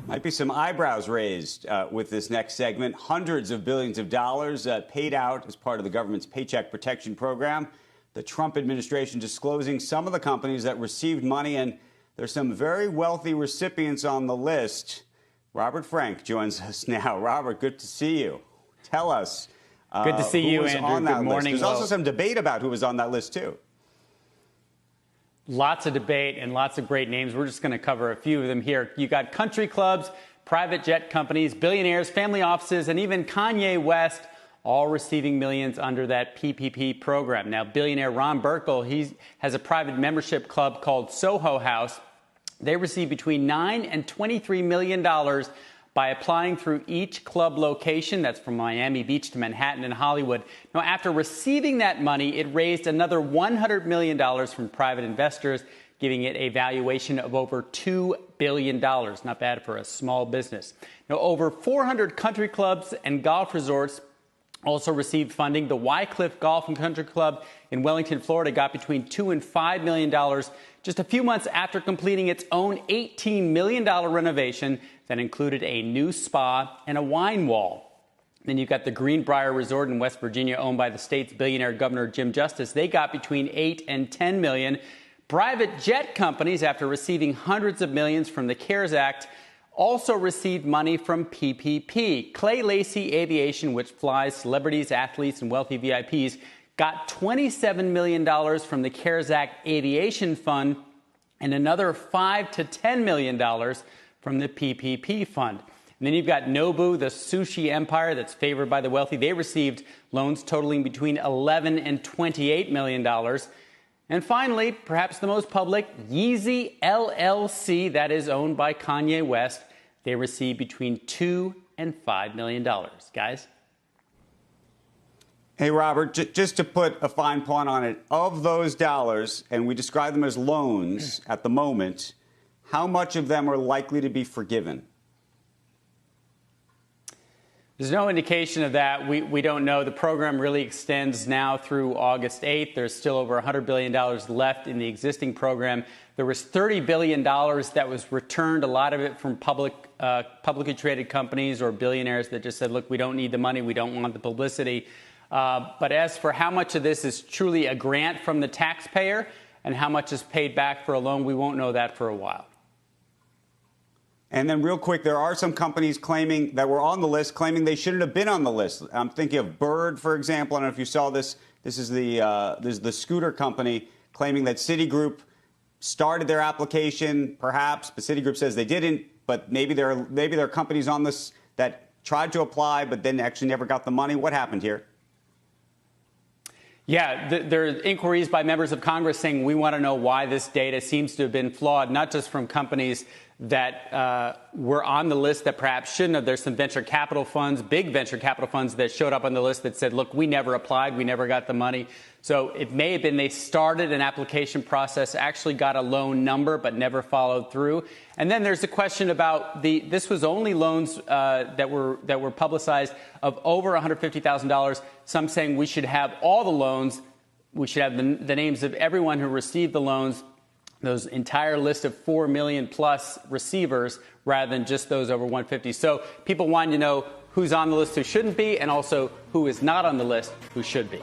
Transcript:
Might be some eyebrows raised with this next segment. Hundreds of billions of dollars paid out as part of the government's Paycheck Protection Program. The Trump administration disclosing some of the companies that received money, and there's some very wealthy recipients on the list. Robert Frank joins us now. Robert, good to see you. Tell us. Good to see you, Andrew. Good morning. There's also some debate about who was on that list, too. Lots of debate and lots of great names. We're just going to cover a few of them here. You got country clubs, private jet companies, billionaires, family offices, and even Kanye West, all receiving millions under that PPP program. Now, billionaire Ron Burkle, he has a private membership club called Soho House. They receive between $9 and $23 million by applying through each club location. That's from Miami Beach to Manhattan and Hollywood. Now, after receiving that money, it raised another $100 million from private investors, giving it a valuation of over $2 billion. Not bad for a small business. Now, over 400 country clubs and golf resorts also received funding. The Wycliffe Golf and Country Club in Wellington, Florida, got between $2 and $5 million just a few months after completing its own $18 million renovation that included a new spa and a wine wall. Then you've got the Greenbrier Resort in West Virginia, owned by the state's billionaire Governor Jim Justice. They got between $8 and $10 million. Private jet companies, after receiving hundreds of millions from the CARES Act, also received money from PPP. Clay Lacy Aviation, which flies celebrities, athletes, and wealthy VIPs, got $27 million from the CARES Act Aviation Fund and another $5 to $10 million from the PPP fund. And then you've got Nobu, the sushi empire that's favored by the wealthy. They received loans totaling between $11 and $28 million. And finally, perhaps the most public, Yeezy LLC, that is owned by Kanye West. They received between $2 and $5 million. Guys? Hey, Robert, just to put a fine point on it, of those dollars, and we describe them as loans at the moment, how much of them are likely to be forgiven? There's no indication of that. We don't know. The program really extends now through August 8th. There's still over $100 billion left in the existing program. There was $30 billion that was returned, a lot of it from publicly traded companies or billionaires that just said, look, we don't need the money, we don't want the publicity. But as for how much of this is truly a grant from the taxpayer and how much is paid back for a loan, we won't know that for a while. And then real quick, there are some companies claiming that were on the list, claiming they shouldn't have been on the list. I'm thinking of Bird, for example. I don't know if you saw this. This is the scooter company claiming that Citigroup started their application, perhaps, but Citigroup says they didn't. But maybe there are companies on this that tried to apply but then actually never got the money. What happened here? Yeah, there are inquiries by members of Congress saying we want to know why this data seems to have been flawed, not just from companies that were on the list that perhaps shouldn't have. There's some venture capital funds, big venture capital funds that showed up on the list that said, look, we never applied, we never got the money. So it may have been they started an application process, actually got a loan number, but never followed through. And then there's a question about this was only loans that were publicized of over $150,000. Some saying we should have all the loans. We should have the names of everyone who received the loans, those entire list of 4 million plus receivers, rather than just those over 150. So people wanting to know who's on the list who shouldn't be, and also who is not on the list who should be.